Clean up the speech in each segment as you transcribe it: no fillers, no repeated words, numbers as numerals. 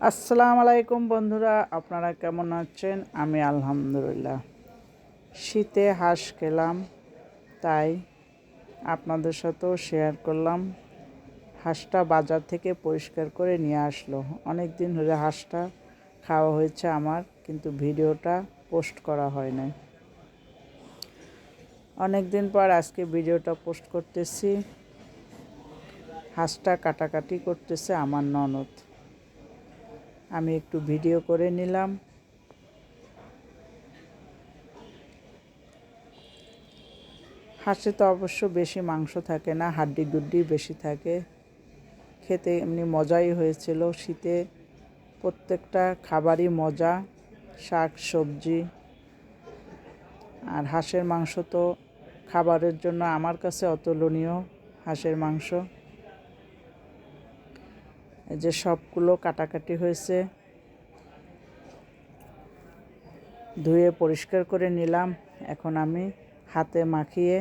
আসসালামু আলাইকুম বন্ধুরা, আপনারা কেমন আছেন? আমি আলহামদুলিল্লাহ। শীতে হাঁস খেলাম, তাই আপনাদের সাথেও শেয়ার করলাম। হাঁসটা বাজার থেকে পরিষ্কার করে নিয়ে আসলো। অনেক দিন ধরে হাঁসটা খাওয়া হয়েছে আমার, কিন্তু ভিডিওটা পোস্ট করা হয় নাই। অনেক দিন পর আজকে ভিডিওটা পোস্ট করতেছি। হাঁসটা কাটাকাটি করতেছে আমার ননদ। আমি একটু ভিডিও করে নিলাম। হাঁসে তো অবশ্য বেশি মাংস থাকে না, হাড্ডি গুড্ডি বেশি থাকে। খেতে এমনি মজাই হয়েছিল। শীতে প্রত্যেকটা খাবারই মজা, শাক সবজি। আর হাঁসের মাংস তো খাবারের জন্য আমার কাছে অতুলনীয়। হাঁসের মাংস এই যে সবগুলো কাটাকাটি হয়েছে, ধুয়ে পরিষ্কার করে নিলাম। এখন আমি হাতে মাখিয়ে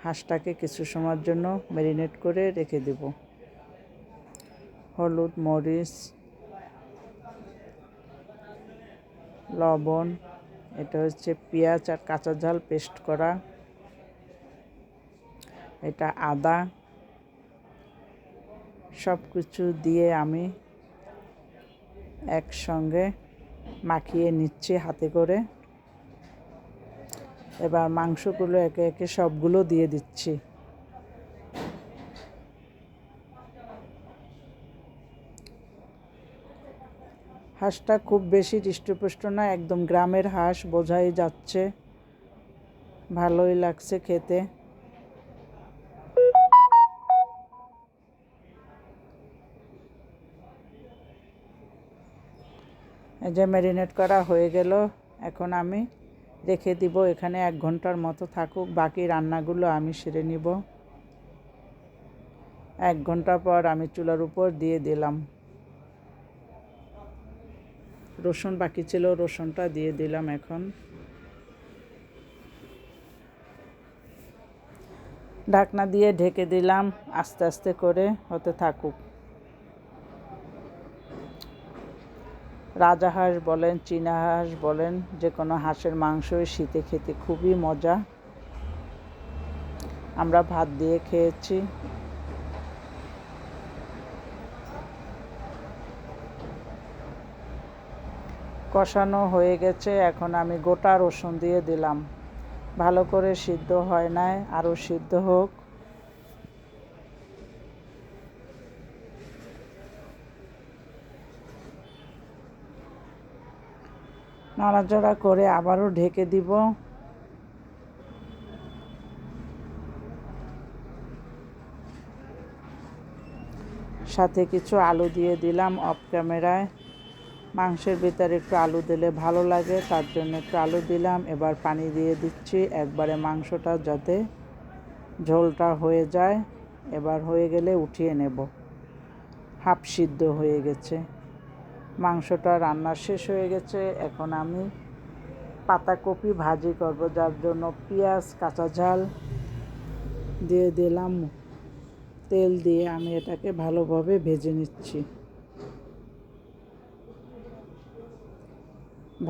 হাঁসটাকে কিছু সময়ের জন্য ম্যারিনেট করে রেখে দেব। হলুদ, মরিচ, লবণ, এটা হচ্ছে পেঁয়াজ আর কাঁচা ঝাল পেস্ট করা, এটা আদা, সব কিছু দিয়ে আমি একসঙ্গে মাখিয়ে নিচ্ছি হাতে করে। এবার মাংসগুলো একে একে সবগুলো দিয়ে দিচ্ছি। হাঁসটা খুব বেশি হৃষ্টপুষ্ট না, একদম গ্রামের হাঁস, বোঝাই যাচ্ছে। ভালোই লাগছে খেতে। এই যে ম্যারিনেট করা হয়ে গেল। এখন আমি রেখে দিব এখানে 1 ঘন্টার মতো থাকুক। বাকি রান্নাগুলো আমি সেরে নিব। 1 ঘন্টা পর আমি চুলার উপর দিয়ে দিলাম। রসুন বাকি ছিল, রসুনটা দিয়ে দিলাম। এখন ঢাকনা দিয়ে ঢেকে দিলাম, আস্তে আস্তে করে হতে থাকুক। রাজাহাঁস বলেন, চীনা হাঁস বলেন, যে কোনো হাঁসের মাংসই শীতে খেতে খুবই মজা। আমরা ভাত দিয়ে খেয়েছি। কষানো হয়ে গেছে। এখন আমি গোটা রসুন দিয়ে দিলাম। ভালো করে সিদ্ধ হয় নাই, আরও সিদ্ধ হোক। নাড়াচাড়া করে আবারও ঢেকে দিব। সাথে কিছু আলু দিয়ে দিলাম অফ ক্যামেরায়। মাংসের ভিতরে একটু আলু দিলে ভালো লাগে, তার জন্য একটু আলু দিলাম। এবার পানি দিয়ে দিচ্ছি একবারে, মাংসটা যাতে ঝোলটা হয়ে যায়। এবার হয়ে গেলে উঠিয়ে নেব। হাফ সিদ্ধ হয়ে গেছে, মাংসটা রান্না শেষ হয়ে গেছে। এখন আমি পাতাকপি ভাজি করব, যার জন্য পেঁয়াজ, কাঁচা ঝাল দিয়ে দিলাম। তেল দিয়ে আমি এটাকে ভালোভাবে ভেজে নিচ্ছি।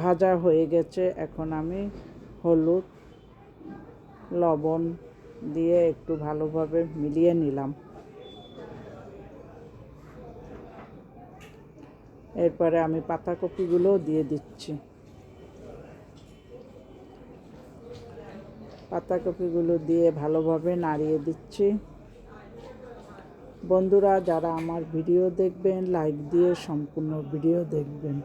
ভাজা হয়ে গেছে। এখন আমি হলুদ, লবণ দিয়ে একটু ভালোভাবে মিলিয়ে নিলাম। এরপরে আমি পাতাকপিগুলো দিয়ে দিচ্ছি। পাতাকপিগুলো দিয়ে ভালোভাবে নাড়িয়ে দিচ্ছি। বন্ধুরা, যারা আমার ভিডিও দেখবেন, লাইক দিয়ে সম্পূর্ণ ভিডিও দেখবেন।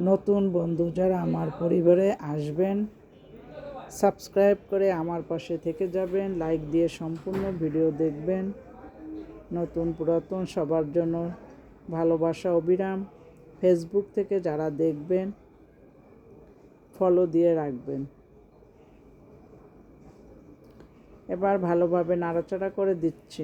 নতুন বন্ধু যারা আমার পরিবারে আসবেন, সাবস্ক্রাইব করে আমার পাশে থেকে যাবেন, লাইক দিয়ে সম্পূর্ণ ভিডিও দেখবেন। নতুন পুরাতন সবার জন্য ভালোবাসা অবিরাম। ফেসবুক থেকে যারা দেখবেন, ফলো দিয়ে রাখবেন। এবার ভালোভাবে নাড়াচাড়া করে দিচ্ছি।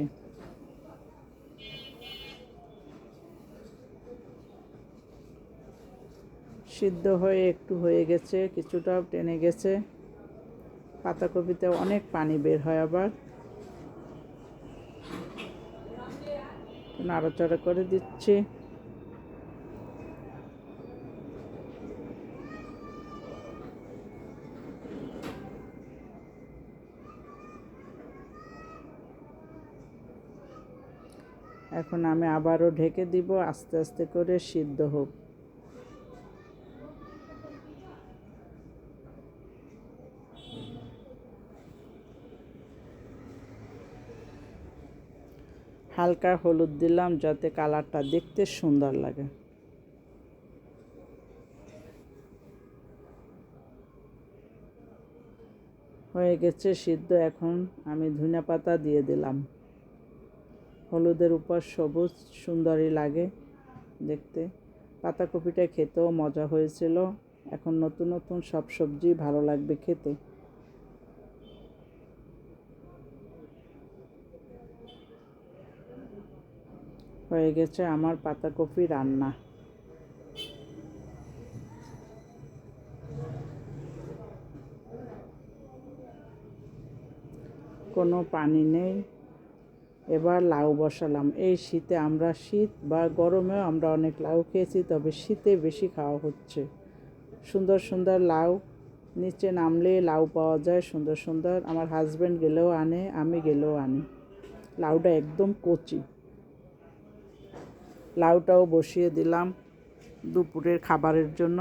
সিদ্ধ হয়ে একটু হয়ে গেছে, কিছুটা টেনে গেছে। পাতাকপিতে অনেক পানি বের হয়। আবার নাড়াচাড়া করে দিচ্ছি। এখন আমি আবারও ঢেকে দিব, আস্তে আস্তে করে সিদ্ধ হোক। হালকা হলুদ দিলাম যাতে কালারটা দেখতে সুন্দর লাগে। হয়ে গেছে সিদ্ধ। এখন আমি ধনিয়াপাতা দিয়ে দিলাম। হলুদের উপর সবুজ সুন্দরই লাগে দেখতে। পাতাকপিটা খেতেও মজা হয়েছিল। এখন নতুন নতুন সব সবজি ভালো লাগবে খেতে। হয়ে গেছে আমার পাতাকপি রান্না। কোনো পানি নেই। এবার লাউ বসালাম। এই শীতে আমরা শীত বা গরমেও আমরা অনেক লাউ খেয়েছি, তবে শীতে বেশি খাওয়া হচ্ছে। সুন্দর সুন্দর লাউ, নিচে নামলে লাউ পাওয়া যায় সুন্দর সুন্দর। আমার হাজব্যান্ড গেলেও আনে, আমি গেলেও আনি। লাউটা একদম কচি। লাউটাও বসিয়ে দিলাম দুপুরের খাবারের জন্য।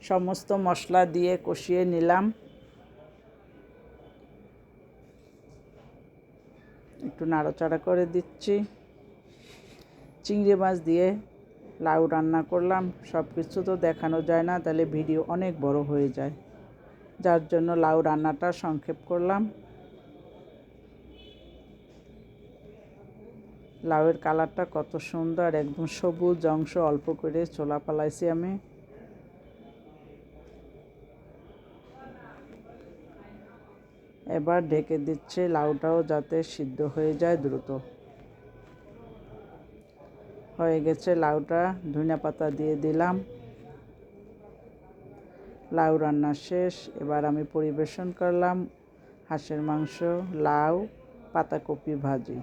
সমস্ত মশলা দিয়ে কষিয়ে নিলাম। একটু নাড়াচাড়া করে দিচ্ছি। চিংড়ি মাছ দিয়ে লাউ রান্না করলাম। সব কিছু তো দেখানো যায় না, তাহলে ভিডিও অনেক বড় হয়ে যায়, যার জন্য লাউ রান্নাটা সংক্ষেপ করলাম। লাউয়ের কালারটা কত সুন্দর, একদম সবুজ অংশ অল্প করে ছোলা পালাইছি আমি। এবার ঢেকে দিচ্ছে লাউটাও যাতে সিদ্ধ হয়ে যায় দ্রুত। হয়ে গেছে লাউটা, ধনিয়াপাতা দিয়ে দিলাম। লাউ রান্না শেষ। এবার আমি পরিবেশন করলাম হাঁসের মাংস, লাউ, পাতাকপি ভাজি।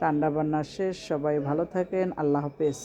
রান্না বান্না শেষ। সবাই ভালো থাকেন। আল্লাহ হাফেজ।